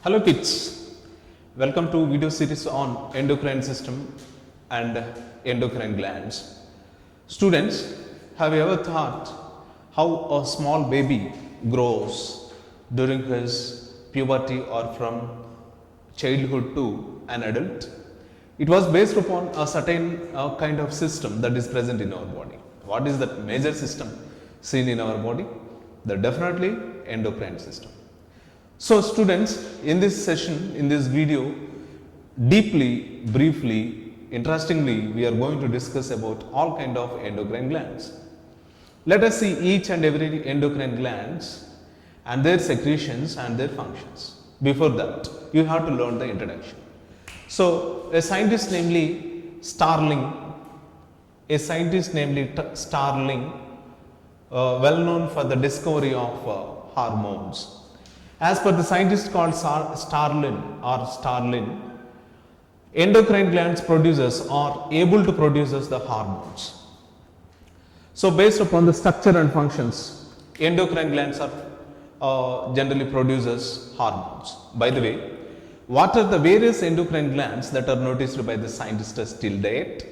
Hello kids, welcome to video series on endocrine system and endocrine glands. Students, have you ever thought how a small baby grows during his puberty or from childhood to an adult? It was based upon a certain kind of system that is present in our body. What is that major system seen in our body? The definitely endocrine system. So students, in this session, in this video, deeply, briefly, interestingly, we are going to discuss about all kind of endocrine glands. Let us see each and every endocrine glands and their secretions and their functions. Before that, you have to learn the introduction. So, a scientist namely Starling, well known for the discovery of hormones. As per the scientist called Starling, endocrine glands producers are able to produce the hormones. So based upon the structure and functions, endocrine glands are generally produces hormones. By the way, what are the various endocrine glands that are noticed by the scientists till date?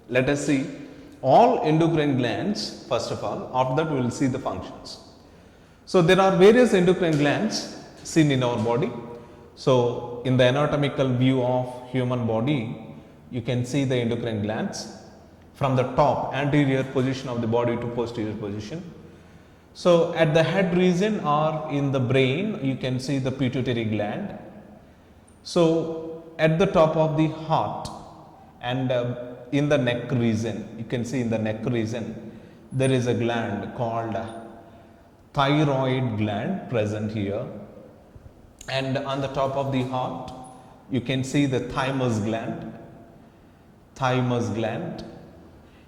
Let us see all endocrine glands first of all. After that we will see the functions. So there are various endocrine glands seen in our body. So in the anatomical view of human body, you can see the endocrine glands from the top anterior position of the body to posterior position. So at the head region or in the brain, you can see the pituitary gland. So at the top of the heart and in the neck region, you can see in the neck region, there is a gland called thyroid gland present here, and on the top of the heart you can see the thymus gland,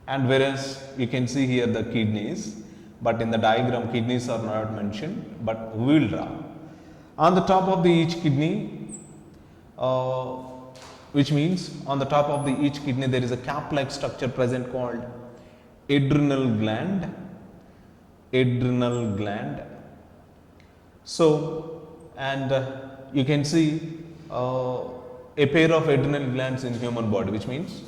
and whereas you can see here the kidneys, but in the diagram kidneys are not mentioned, but we will draw. On the top of the each kidney, which means on the top of the each kidney there is a cap-like structure present called adrenal gland. So, and you can see a pair of adrenal glands in human body, which means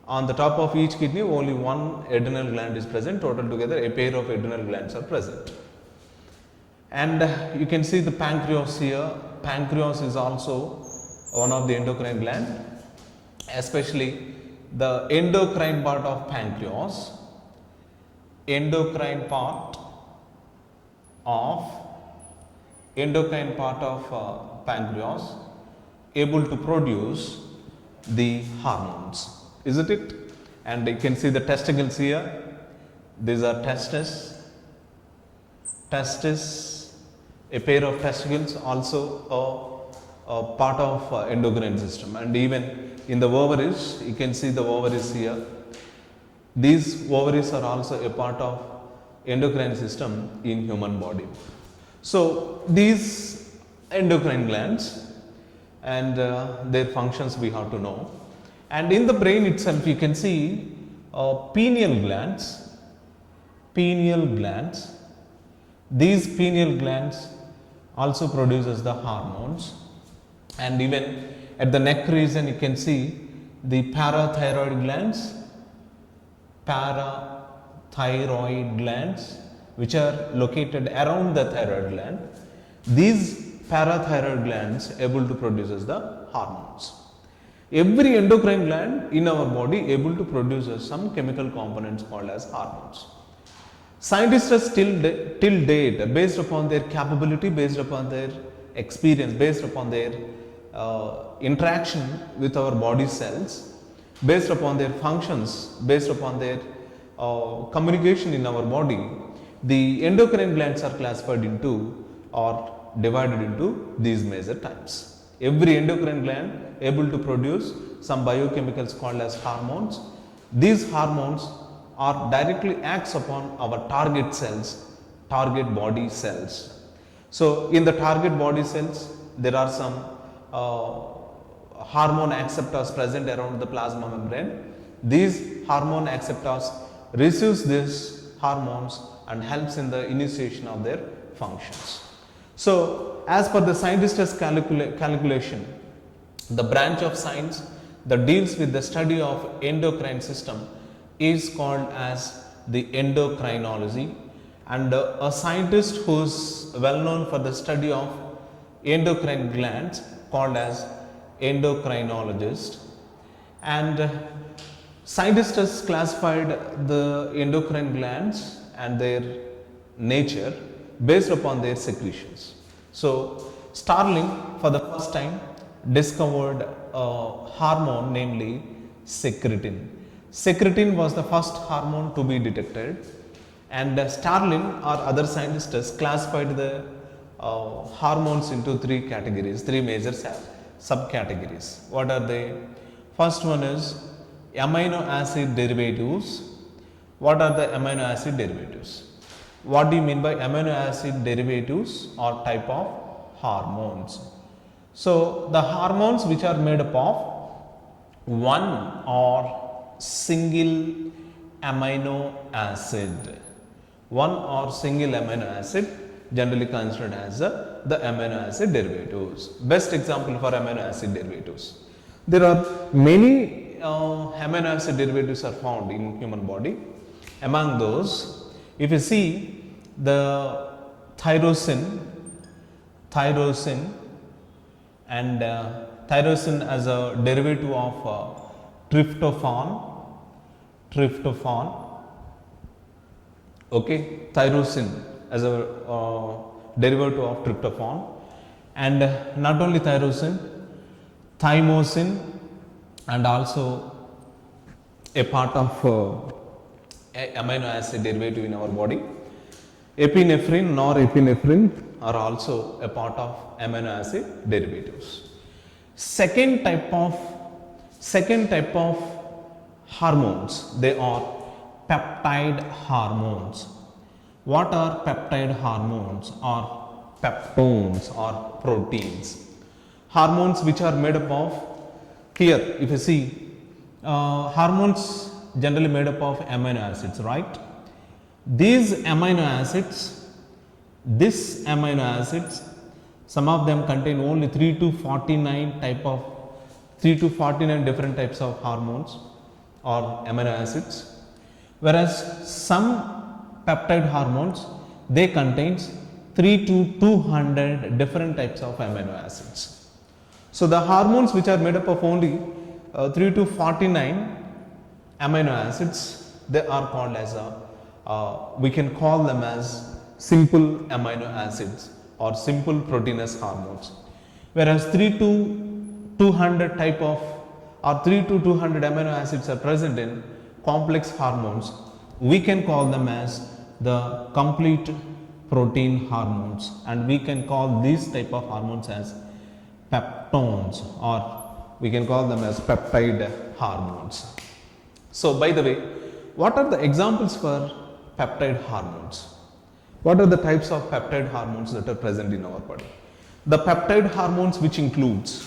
on the top of each kidney only one adrenal gland is present. Total together a pair of adrenal glands are present. And you can see the pancreas here. Pancreas is also one of the endocrine gland, especially the endocrine part of pancreas. Endocrine part of pancreas able to produce the hormones, isn't it? And you can see the testicles here. These are testes, a pair of testicles, also a part of endocrine system. And even in the ovaries, you can see the ovaries here. These ovaries are also a part of endocrine system in human body. So these endocrine glands and their functions we have to know. And in the brain itself you can see pineal glands. These pineal glands also produces the hormones. And even at the neck region you can see the parathyroid glands which are located around the thyroid gland. These parathyroid glands able to produce the hormones. Every endocrine gland in our body able to produce some chemical components called as hormones. Scientists till date, based upon their capability, based upon their experience, based upon their interaction with our body cells, based upon their functions, based upon their communication in our body, the endocrine glands are classified into or divided into these major types. Every endocrine gland able to produce some biochemicals called as hormones. These hormones are directly acts upon our target cells, target body cells. So in the target body cells there are some hormone acceptors present around the plasma membrane. These hormone acceptors receives these hormones and helps in the initiation of their functions. So as per the scientist's calculation, the branch of science that deals with the study of endocrine system is called as the endocrinology, and a scientist who is well known for the study of endocrine glands called as endocrinologist. And scientists has classified the endocrine glands and their nature based upon their secretions. So Starling for the first time discovered a hormone, namely secretin. Secretin was the first hormone to be detected, and Starling or other scientists classified the hormones into three categories, three major subcategories. What are they? First one is amino acid derivatives. What are the amino acid derivatives? What do you mean by amino acid derivatives or type of hormones? So the hormones which are made up of one or single amino acid, one or single amino acid, generally considered as the amino acid derivatives. Best example for amino acid derivatives. There are many amino acid derivatives are found in human body. Among those, if you see the tyrosine and tyrosine as a derivative of tryptophan, okay, tyrosine as a derivative of tryptophan, and not only tyrosine, thymosin, and also a part of amino acid derivative in our body. Epinephrine, norepinephrine are also a part of amino acid derivatives. Second type of hormones, they are peptide hormones. What are peptide hormones or peptones or proteins? Hormones which are made up of, here if you see, hormones generally made up of amino acids, right? These amino acids, some of them contain only 3 to 49 different types of hormones or amino acids, whereas some peptide hormones, they contains 3 to 200 different types of amino acids. So the hormones which are made up of only 3 to 49 amino acids, they are called as we can call them as simple amino acids or simple proteinous hormones, whereas 3 to 200 type of or 3 to 200 amino acids are present in complex hormones. We can call them as the complete protein hormones, and we can call these type of hormones as peptones, or we can call them as peptide hormones. So by the way, what are the examples for peptide hormones? What are the types of peptide hormones that are present in our body? The peptide hormones which includes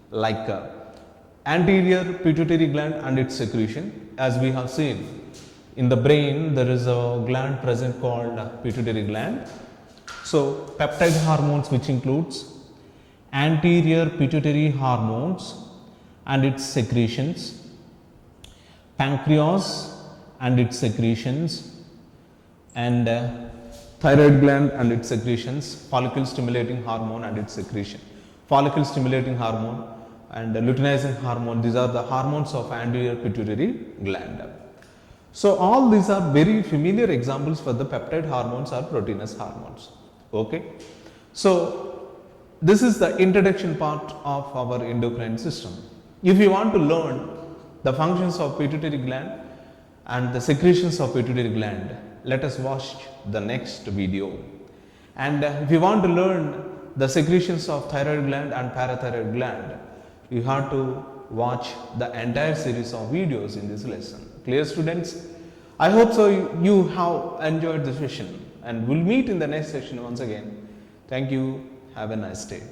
like anterior pituitary gland and its secretion. As we have seen, in the brain there is a gland present called pituitary gland. So peptide hormones which includes anterior pituitary hormones and its secretions, pancreas and its secretions, and thyroid gland and its secretions, follicle stimulating hormone and its secretion. Follicle stimulating hormone and luteinizing hormone, these are the hormones of anterior pituitary gland. So all these are very familiar examples for the peptide hormones or proteinous hormones. Okay. So this is the introduction part of our endocrine system. If you want to learn the functions of pituitary gland and the secretions of pituitary gland, let us watch the next video. And if you want to learn the secretions of thyroid gland and parathyroid gland, you have to watch the entire series of videos in this lesson. Clear, students? I hope so you have enjoyed the session, and we'll meet in the next session once again. Thank you. Have a nice day.